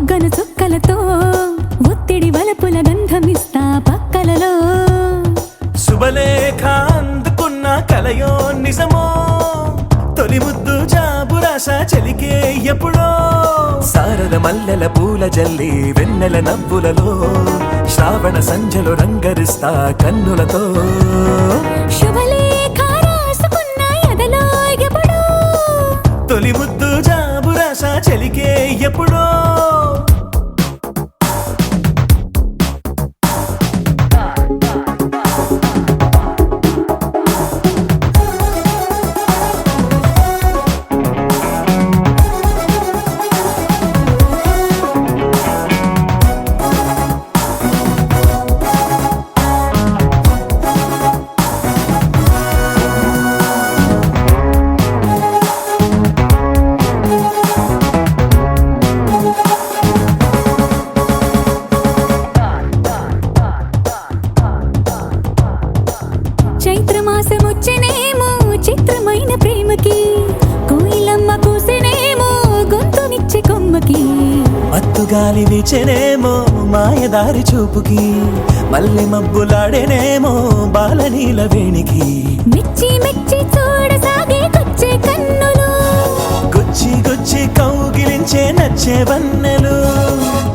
బుగ్గన చుక్కలతో ఒత్తిడి వలపుల గంధమిస్తా పక్కలలో శుభలేఖ అందుకున్న కలయో నిజమో తొలి ముద్దు జాబురాస చెలికే ఎప్పుడో సారద మల్లెల పూల జల్లి వెన్నెల నవ్వులలో శ్రావణ సంధ్యలో రంగరిస్తా కన్నులతో శుభలేఖ రాసుకున్న ఎదలో ఎప్పుడో తొలి ముద్దు జాబురాస చెలికే ఎప్పుడో చైత్రమాసమొచ్చినేమో చిత్రమైన ప్రేమకి కోయిలమ్మ కూసినేమో గొంతునిచ్చే కొమ్మకి మత్తుగాలి వీచెనేమో మాయదారి చూపుకి మల్లె మబ్బులాడేనేమో బాలనీల వేణికి మెచ్చి మెచ్చి చూడసాగే కొచ్చే కన్నులు గుచ్చి గుచ్చి కౌగిలించే నచ్చే వన్నెలు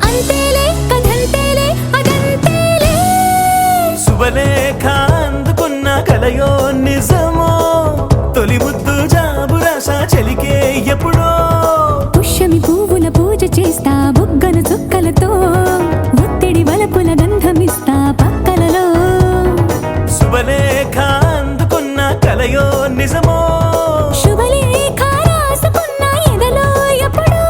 అంతేలే కథంతేలే అదంతేలే శుభలేఖ అందుకున్న కలయో నిజమో తొలి ముద్దు జాబురాస చెలికే ఎప్పుడో పుష్యమి పువ్వుల పూజ చేస్తా బుగ్గన చుక్కలతో ఒత్తిడి వలపుల గంధమిస్తా పక్కలలో శుభలేఖ అందుకున్న కలయో నిజమో శుభలేఖ రాసుకున్న ఎదలో ఎప్పుడో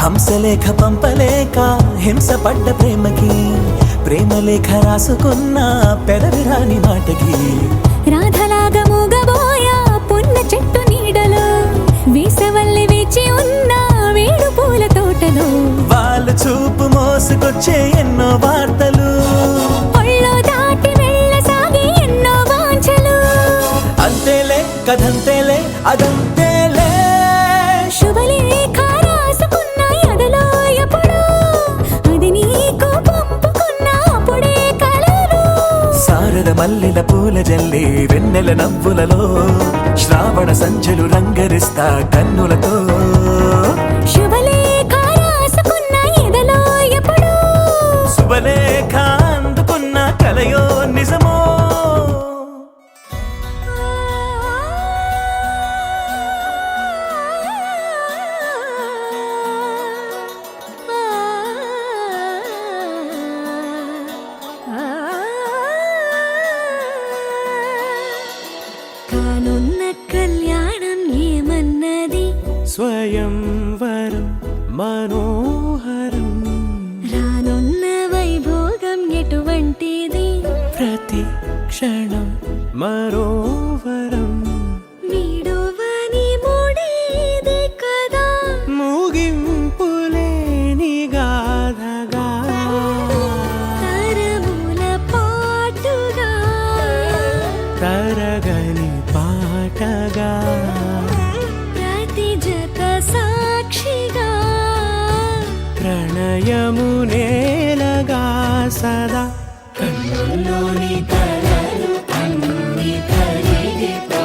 హంసలేఖ పంపలేక హింసపడ్డ ప్రేమకి ప్రేమలేఖ రాసుకున్న పెదవిరాని మాటకి రాధలాగా మూగబోయా పున్న చెట్టు నీడలో వేసవల్లి వేచి ఉన్న వేడు పూల తోటలో వాళ్ళు చూపు మోసుకొచ్చే ఎన్నో వార్తలు ఒళ్ళో దాటి వెళ్ళసాగి ఎన్నో వాంఛలు అంతేలే కథంతేలే అదంతేలే శుభలేఖ రాసుకున్న ఎదలో ఎప్పుడో అది నీకు పంపుకున్న అప్పుడే కలలు సారద మల్లెల పూల జల్లి వెన్నెల నవ్వులలో శ్రావణ సంధ్యలు రంగరిస్తా కన్నులతో శుభలేఖ రాసుకున్న ఎదలో ఎప్పుడో శుభలేఖ అందుకున్న కలయో నిజమో కానున్న కళ్యాణం ఏమన్నది స్వయంవరం మనోహరం రానున్న వైభోగం ఎటువంటిది ప్రతి క్షణం మరోవరం వీడువని మూడేది కదా ముగింపులేని గాథగా తరముల పాటుగా తరగని పాటగా ప్రతి జత సాక్షిగా ప్రణయము నేలగా సదా కన్నుల్లోని కలలు అన్ని కరిగిపో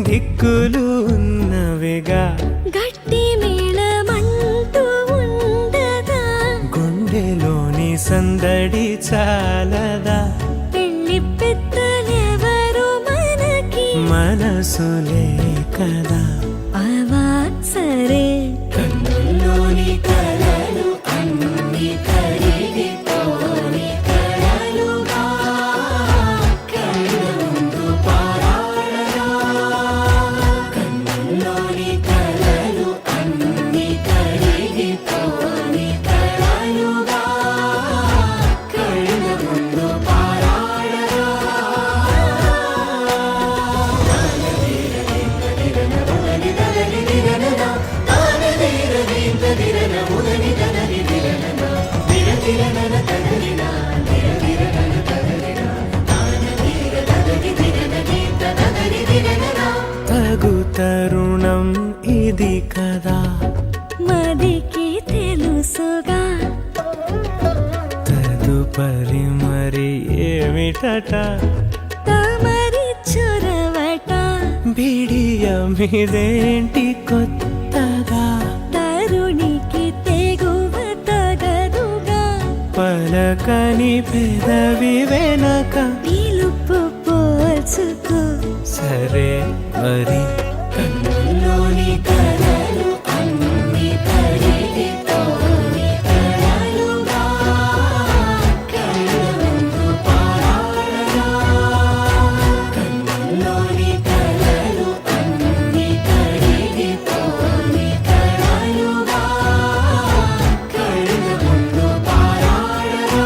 దిక్కులు ఉన్నవిగా గట్టి మేళమంటూ ఉండగా గుండెలోని సందడి చాలదా పెళ్లి పెద్దలెవరు మనకి మనసులే కదా అవా సరే కన్నుల్లోని కలలు అన్ని కరిగిపోని కలలుగా కళ్ళ ముందు పారాడగా కన్నుల్లోని కలలు అన్ని కరిగిపోని కలలుగా కళ్ళ ముందు పారాడగా తగు తరుణం ఇది కదా మదికి తెలుసుగా తదుపరి మరి ఏమిటట తమరి చొరవట బిడియమిదేంటి కొత్తగా తరుణికి తెగువ తగదుగా పలకని పెదవి వెనక పిలుపు పోల్చుకో సరే మరి కన్నుల్లోని కలలు అన్ని కరిగిపోని కలలుగా కళ్ళ ముందు పారాడగా కన్నుల్లోని కలలు అన్ని కరిగిపోని కలలుగా కళ్ళ ముందు పారాడగా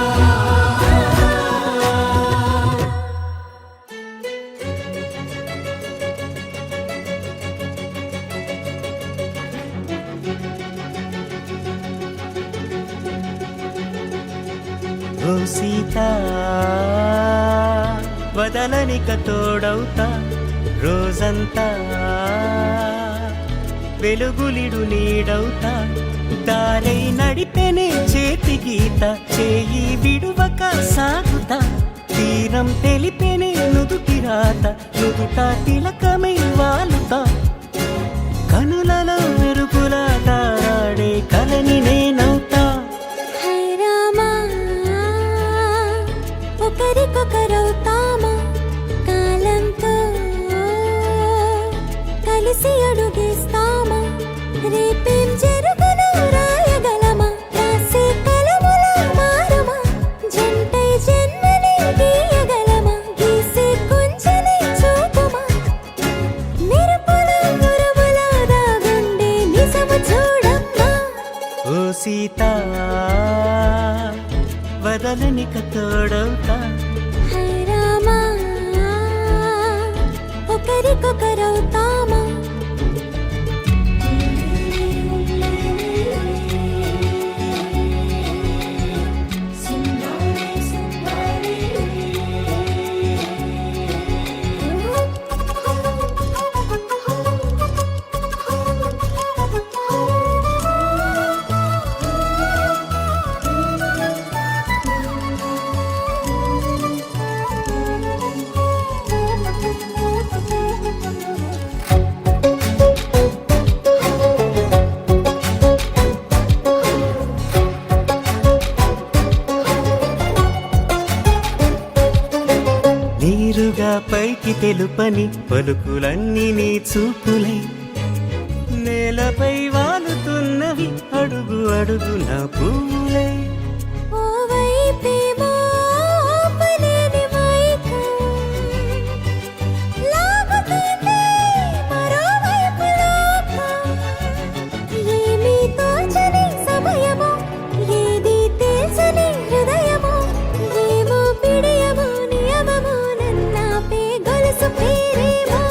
ఓ సీత వదలనిక తోడవుతా రోజంతా వెలుగులిడు నీడవుతా దారై నడిపెనే చేతి గీత చేయి విడువక సాగుతా తీరం తెలిపెనే నుదుటి రాత నుదుట తిలకమై వాలుతా కనులలో మెరుగులా తారాడే కలని నేనవుతా హై రామా ఒకరికొకరవుతామా కాలంతో కలిసి అడుగేస్తామా రేపేం జరుగును రాయగలమా రాసే కలముల మారమా జంటై జన్మని గీయగలమా గీసే కొంచెని చూపుమా మెరుపుల మురుముల దాగుండే నిజము చూడమ్మా ఓ సీత వదలనిక తోడవుతా హై రామా ఒకరికొకరవుతామా నీరుగా పైకి తెలుపని పలుకులన్నీ నీ చూపులై నేలపై వాలుతున్నవి అడుగు అడుగు నా పువ్వులై ఓ వైపేమో ఆపలేని మైకం లాగుతుంది మరోవైపు లోకం ఏమీ తోచని సమయమో ఏది తేల్చని హృదయమో ఏమో పిడియమో నియమమో నన్నాపే గొలుసు పేరేమో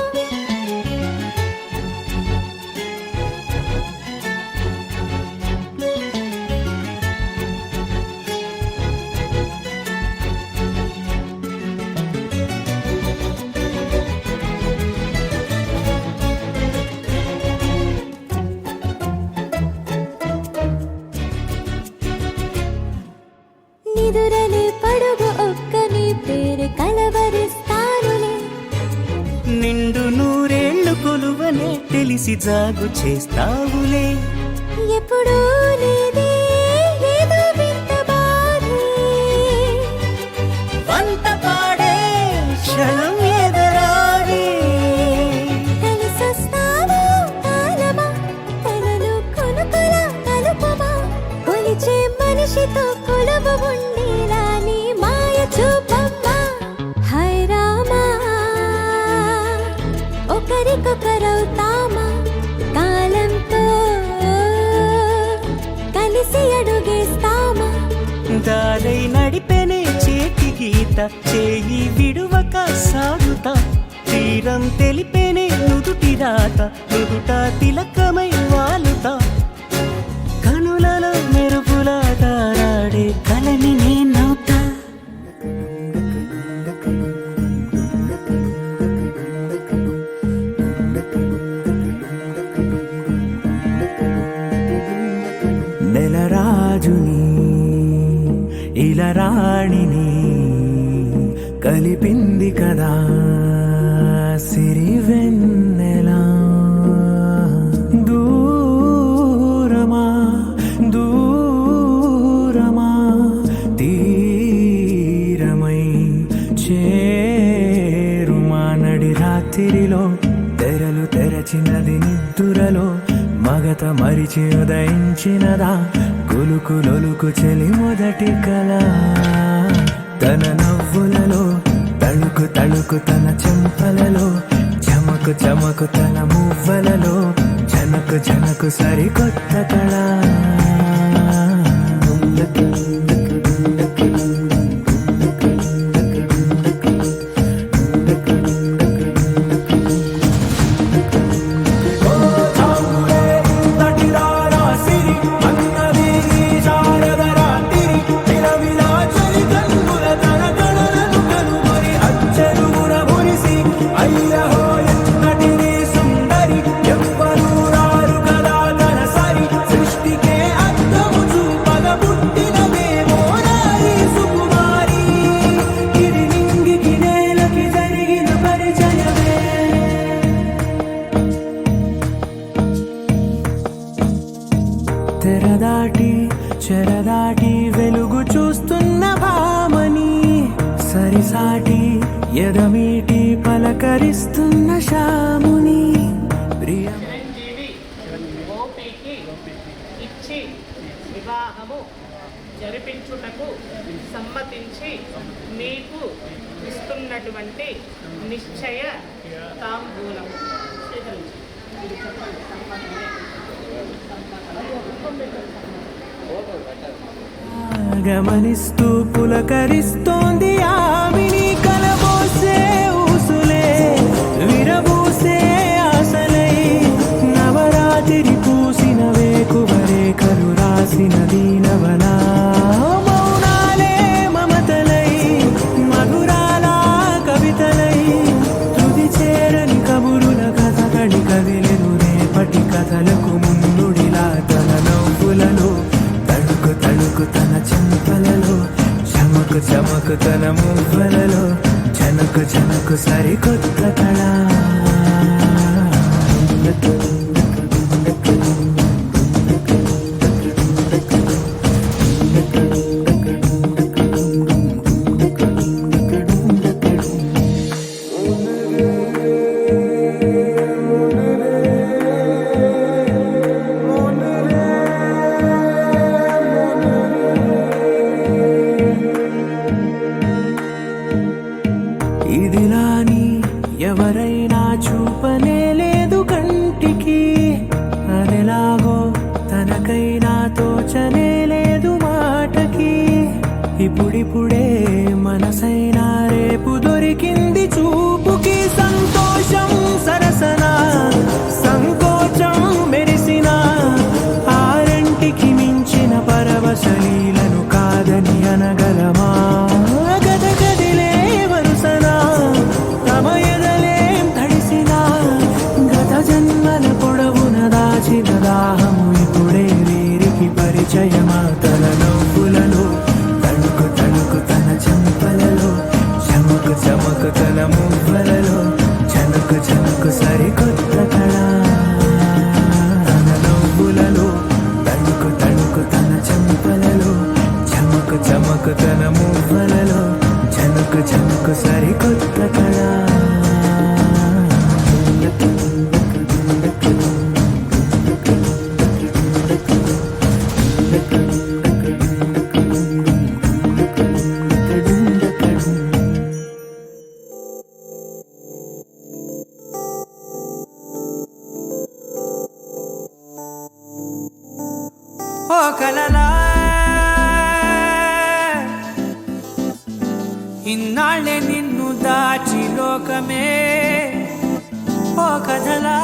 విలువనే తెలిసి జాగు చేస్తావులే. ఎప్పుడూ లేదే ఏదో వింత బాధే, వంత పాడే క్షణం ఎదరాడే. కలిసొస్తావా కాలమా, కలలు కొనుకలా కలుపమా, కొలిచే మనిషితో కొలువు ఉండేలా నీ మాయ చూపమ్మా. హై రామా, ఒకరికొకరవుతామా, కాలంతో కలిసి అడుగేస్తామా. దారై నడిపెనే చేతి గీత, చేయి విడువక సాగుతా. తీరం తెలిపెనే నుదుటి రాత, నుదుట తిలకమై వాలుతా. కనులలో మెరుపులా తారాడే కలని నేనవుతా. నెలరాజుని ఇలరాణిని కలిపింది కదా సిరివెన్నెలా. దూరమా దూరమా తీరమై చేరుమా. నడి రాత్రిలో తెరలు తెరచినది నిద్దురలో, మగత మరిచి ఉదయించినదా కులుకు లొలుకు చెలి మొదటి కళ. తన నవ్వులలో తళుకు తళుకు తన చెంపలలో, చమకు చమకు తన మువ్వలలో, జనకు జనకు సరికొత్త కళ. తెరదాటి చెరదాటి వెలుగు చూస్తున్న భామని, సరిసాటి ఎదమీటి పలకరిస్తున్న శాముని. చిరంజీవి గోపికి ఇచ్చి వివాహము జరిపించుటకు సమ్మతించి మీకు ఇస్తున్నటువంటి నిశ్చయ తాంబూలము స్వీకరించి ఇది చెప్పండి. గమనిస్తూ పులకరిస్తోంది ఆవిని, కలబోసే ఊసులే విరబూసే ఆశలై. నవరాత్రి పూసిన వేకువరేఖలు రాసిన దీనవనా, మౌనాలే మమతలై మధురాల కవితలై. తుది చేరని కబురుల కథ కడి కదిలెను రేపటి కథలకు ముందుడిలా. తన నవ్వులలో తళుకు తళుకు తన చెంపలలో, చమకు చమకు తన మువ్వలలో, జనకు జనకు సరికొత్త కళ. ఇదిలాని ఎవరైనా చూపనే లేదు కంటికి, అదెలాగో తనకైనా తోచనే లేదు మాటకి. ఇప్పుడిప్పుడే మనసైనా రేపు దొరికింది చూపుకి. సంతోషం సరసన సంకోచం మెరిసిన, ఆరంటికి మించిన పరవశలీలను కాదని అనగలమా. గద గదిలే వరుసన తమ ఎదలేం తడిసిన, గత జన్మల పొడవున దాచిన దాహము ఇప్పుడే వీరికి పరిచయమా. తన నవ్వులలో తణుకు తణుకు తన చెంపలలో, చమకు చమకు తన మువ్వలలో, జనకు జనకు సరికొత్త కళ. ఒక సరికొత్త కళ. ఓ కలలా ఇన్నాళ్ళే నిన్ను దాచి లోకమే, ఓ కథలా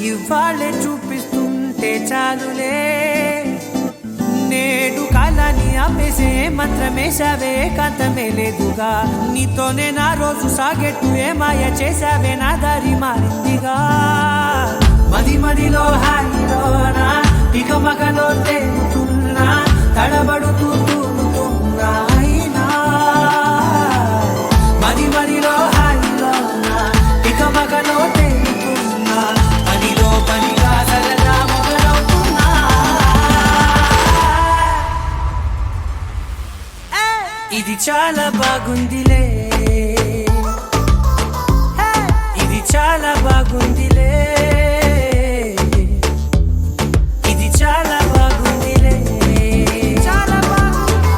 ఇవాళ్ళే చూపిస్తుంటే చాలులే. నేడు కాలాన్ని ఆపేసే మంత్రమేశావే, కాంతమే లేదుగా. నీతోనే నా రోజు సాగెట్టు ఏ మాయ చేశావే, నా దారి మారిందిగా. మది మదిలో హాయిలోనా ఇక మగలో తేలుతున్నా, తడబడుతూ తూలుతున్నా అయినా. మది మదిలో హాయిలోనా ఇక మగలో తేలుతున్నా, పనిలో పనిగా సరదా మొదలవుతున్నా. ఇది చాలా బాగుందిలే, ఇది చాలా బాగుందిలే, ఇది చాలా బాగుందిలే, చాలా బాగుంది,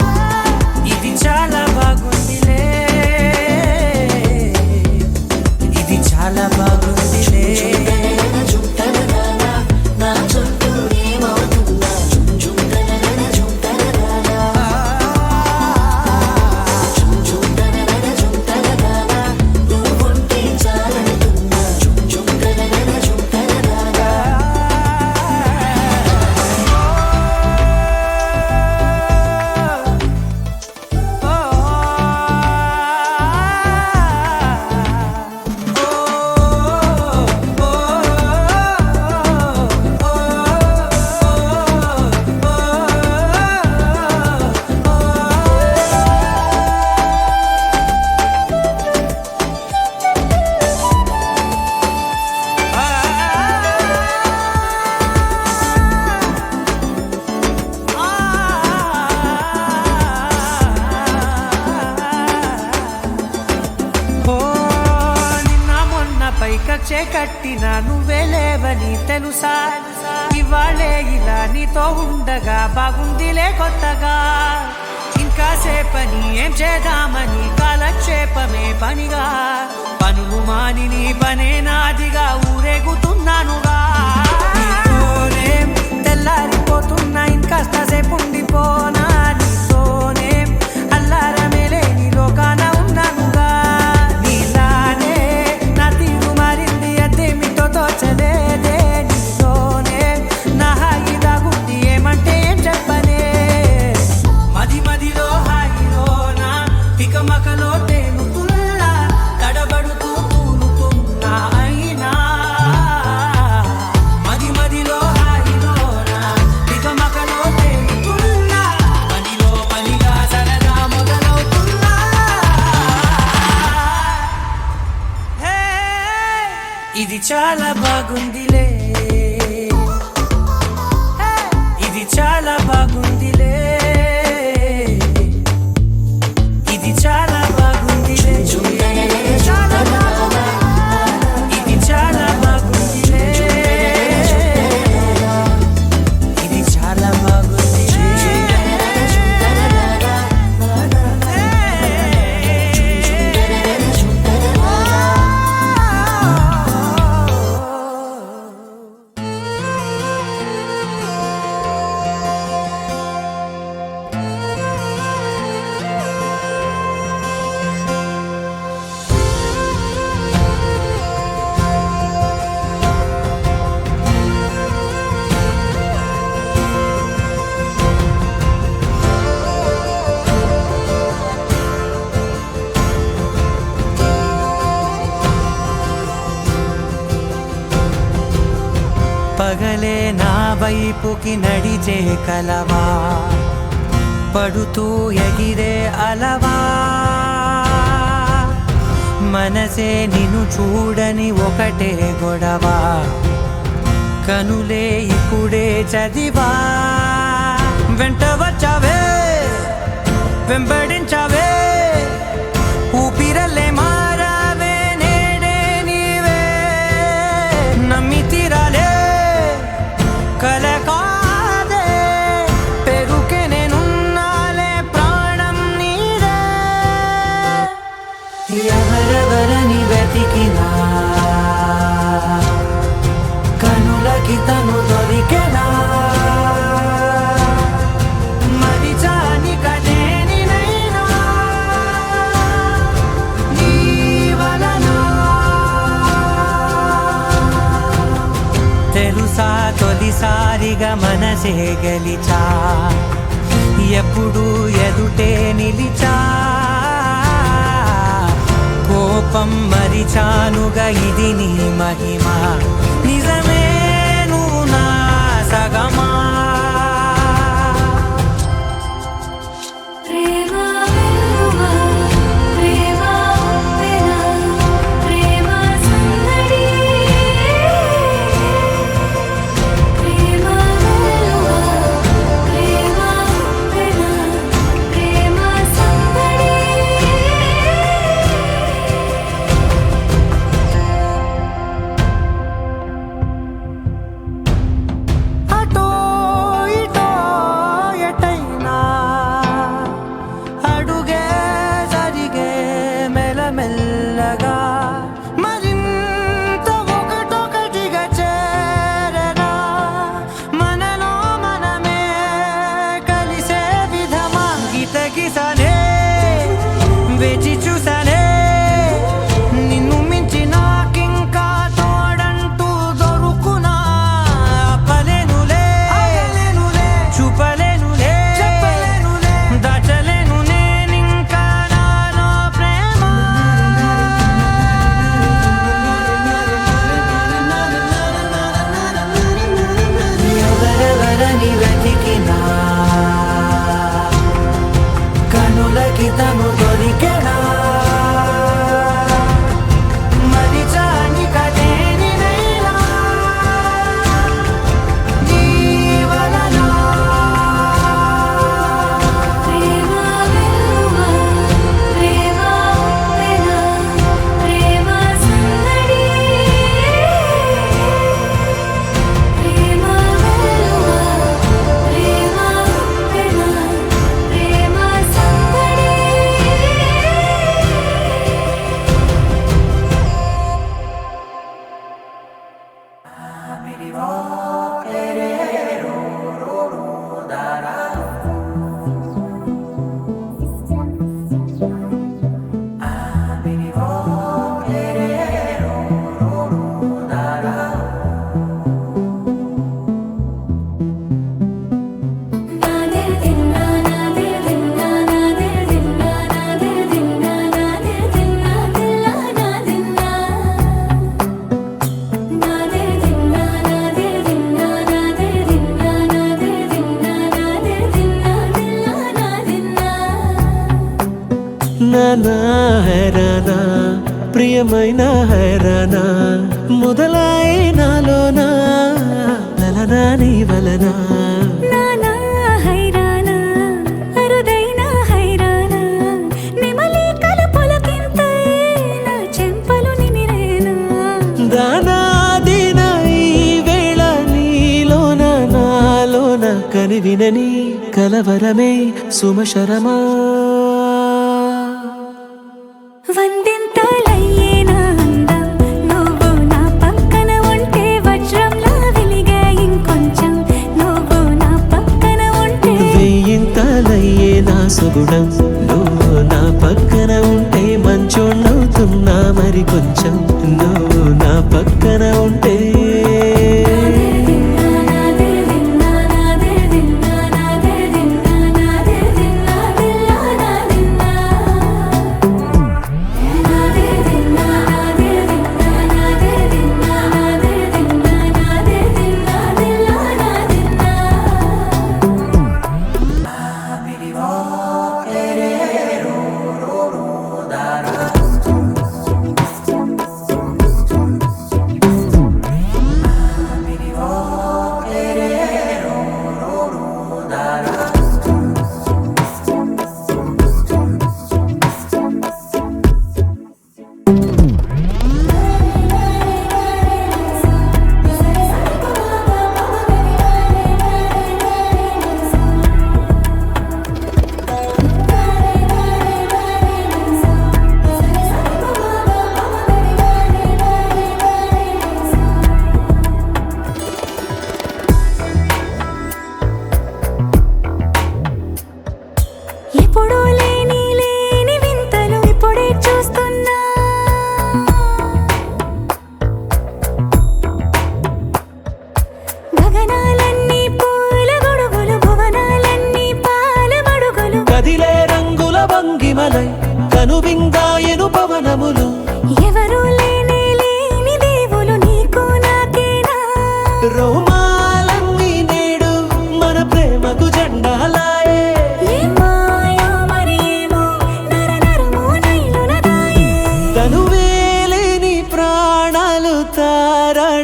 ఇది చాలా బాగుందిలే, ఇది చాలా బాగుందిలే. కక్షే కట్టినా నువ్వే లేవని తెలుసా, ఇవాళే ఇలా నీతో ఉండగా బాగుందిలే కొత్తగా. ఇంకా సేపని ఏం చేద్దామని కాలక్షేపమే పనిగా, పనులు మాని నీ పనే నాదిగా ఊరేగుతున్నానుగా. నీతోనే తెల్లారిపోతున్నా, ఇంకాస్త సేపు ఉండిపోనా, నీతోనే అల్లారమే లేని లోకాన ఉన్నానుగా. నీలానే నా తీరు మారింది, అదేమిటో తోచలేదే. నీతోనే నా హాయి దాగుంది, ఏమంటే ఏం చెప్పనే. మది మదిలో హాయిలోనా ఇక మకలో తేలుతున్నా, తడబడుతూ తూలుతున్నా అయినా. మది మదిలో హాయిలోనా ఇక మకలో తేలుతున్నా, పనిలో పనిగా సరదా మొదలవుతున్నా. హే, ఇది చాలా బాగుందిలే, ఇది చాలా బాగుందిలే, ఇది చాలా బాగుందిలే, చాలా బాగుంది, ఇది చాలా బాగుందిలే, ఇది చాలా బాగుందిలే. పగలే నా వైపుకి నడిచే కలవా, పడుతూ ఎగిరే అలవా. మనసే నిన్ను చూడని ఒకటే గొడవ, కనులే ఇప్పుడే చదివా. వెంట వచ్చావే వెంబడించవే ఊపిరల్లే మారావే నేడే నీవే నమ్మి తీరాలే కల కాదే పెరుకే నేనున్నాలే ప్రాణం నీదే ఎవరెవరని వెతికినా కనులకి తను దొరికెనా మరిచాని కదేనినైనా నీ వలన తెలుసా తొలిసారిగా మనసే గెలిచా ఎప్పుడు ఎదుటే నిలిచా కోపం మరిచానుగా ఇది నీ మహిమ నిజమే నువ్వు నా సగమా ప్రేమ వెలువా ప్రేమ ఉప్పెన ప్రేమ సందడి ప్రేమ వెలువా ప్రేమ ఉప్పెన ప్రేమ సందడి అటో ఇటో ఎటైనా అడుగే జరిగే మెల్లమెల్లగా మరింత ఒకటొకటిగా చేరగా మనలో మనమే కలిసే విధమా గీతగిసనే వేచి చూసనే నిన్ను మించి నాకింకా తోడంటూ దొరుకునా ఆపలేనులే చూపలేనులే దాచలేను నేనింకా నాలో ప్రేమ ఎవరెవరని వెతికినా కనులకి తను దొరికెనా మరిచాని కదేనినైనా నీ వలన ప్రేమ వెలువా ప్రేమ ఉప్పెన ప్రేమ సందడి ప్రేమ వెలువా ప్రేమ ఉప్పెన ప్రేమ సందడి నాదిల్ దిన్నా నాదిల్ దిన్నా నాదిల్ దిన్నా నాదిల్ దిన్నా నాదిల్ దిన్నా దిల్లా నాదిల్నా నాదిల్ దిన్నా నాదిల్ దిన్నా నాదిల్ దిన్నా నాదిల్ దిన్నా నాదిల్ దిన్నా దిల్లా నాదిల్నా నానా హైరానా ప్రియమైన హైరానా మొదలాయి నాలోనా లలనా నీ వలనా నానా హైరానా అరుదైన హైరానా నెమలి కలుపులకింతై నా చెంపలు నిమిరేనా దానాదిన ఈ వేళ నీలోన నాలోన కనివినని కలవరమే సుమశరమా వందింతలయ్యేనా అందం నువ్వు నా పక్కన ఉంటే వజ్రంలా వెలిగే ఇంకొంచెం నువ్వు నా పక్కన ఉంటే వెయ్యింతలయ్యే నా సుగుణం నువ్వు నా పక్కన ఉంటే మంచోళ్ళవుతున్నా మరి కొంచెం నువ్వు నా పక్కన ఉంటే నాదిల్ దిన్నా నాదిల్ దిన్నా నాదిల్ దిన్నా నాదిల్ దిన్నా దిల్లా నాదిల్నా నాదిల్ దిన్నా నాదిల్ దిన్నా నాదిల్ దిన్నా నాదిల్ దిన్నా నాదిల్ దిన్నా దిల్లా నాదిల్నా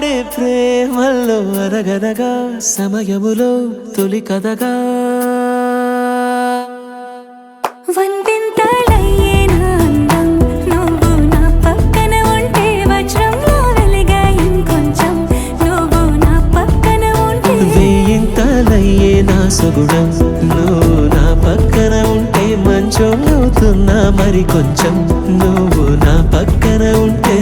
ఆడే ప్రేమల్లో అరగదగా సమయములో తొలి కదగా వందింతలయ్యే నా అందం నువ్వు నా పక్కన ఉంటే వజ్రంలో వెలిగా ఇంకొంచెం నువ్వు నా పక్కన ఉంటే వేయింతలయ్యే నా సుగుణం నువ్వు నా పక్కన ఉంటే మంచోళ్ళవుతున్నా మరి కొంచెం నువ్వు నా పక్కన ఉంటే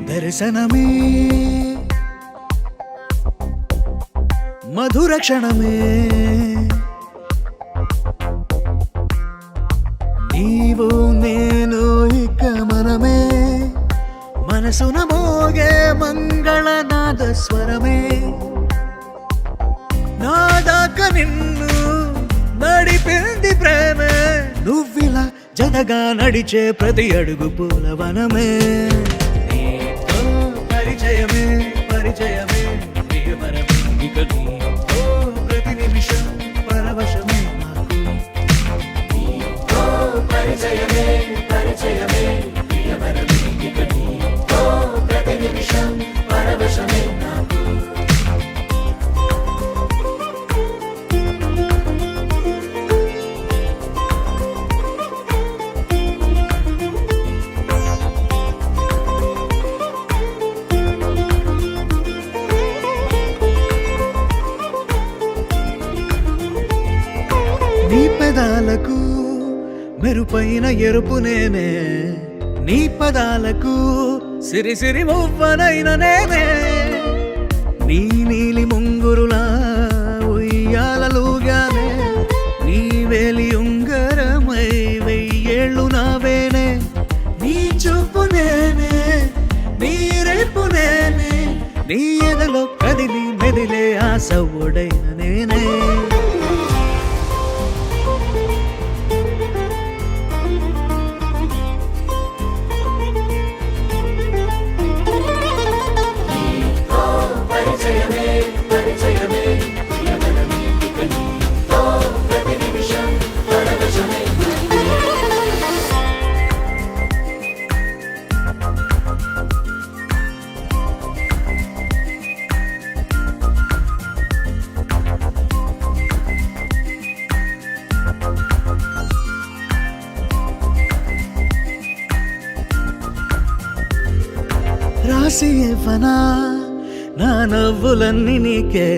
దర్శనమే మధుర క్షణమే నీవు నేను ఇక మనమే మనసున మోగే మంగళనాద స్వరమే నా దాకా నిన్ను నడిపింది ప్రేమే నువ్విలా జతగా నడిచే ప్రతి అడుగు పూలవనమే పరిచయమే పరిచయమే ప్రియపరమే ఇక నీతో ప్రతి నిమిషం పరవశమే నాకు పరిచయమే పరిచయమే ప్రియపరమే ఇక నీతో ప్రతి నిమిషం పరవశమే నాకు నీ పెదాలకు మెరుపైన ఎరుపు నేనే నీ పదాలకు సిరి సిరి మువ్వనైన నేనే నీ నీలి ముంగురులా ఉయ్యాలలుగానే నీ వేలి ఉంగరమై వెయ్యేళ్ళు నావేనే నీ చూపు నేనే నీ రేపు నేనే నీ ఎదలో కదిలి మెదిలే ఆశ ఒడైన నేనే రాసి ఇవ్వనా నా నవ్వులన్నీ నీకే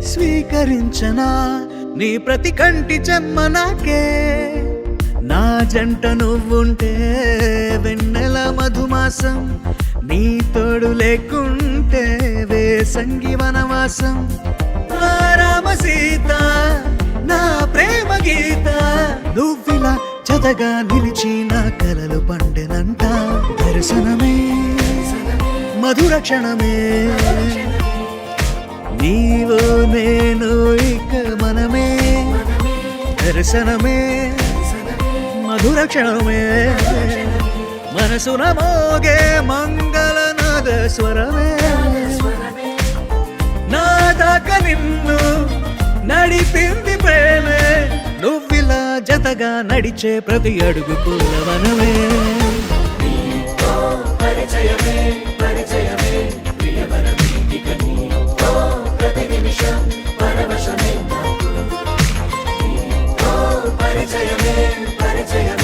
స్వీకరించనా నీ ప్రతి కంటి చెమ్మ నాకే నా జంట నువ్వుంటే వెన్నెల మధుమాసం నీ తోడు లేకుంటే వేసంగి వనవాసం నా రామ సీత నా ప్రేమ గీత నువ్విలా జతగా నిలిచి నా కలలు పండెనంట దర్శనమే మధుర క్షణమే నీవు నేను ఇక మనమే దర్శనమే మధుర క్షణమే మనసున మోగే మంగళనాద స్వరమే నా దాకా నిన్ను నడిపింది ప్రేమే నువ్విలా జతగా నడిచే ప్రతి అడుగు పూలవనమే పరిచయమే పరిచయమే ప్రియపరమే ఇక నీతో ప్రతి నిమిషం పరవశమే నాకు పరిచయమే పరిచయమే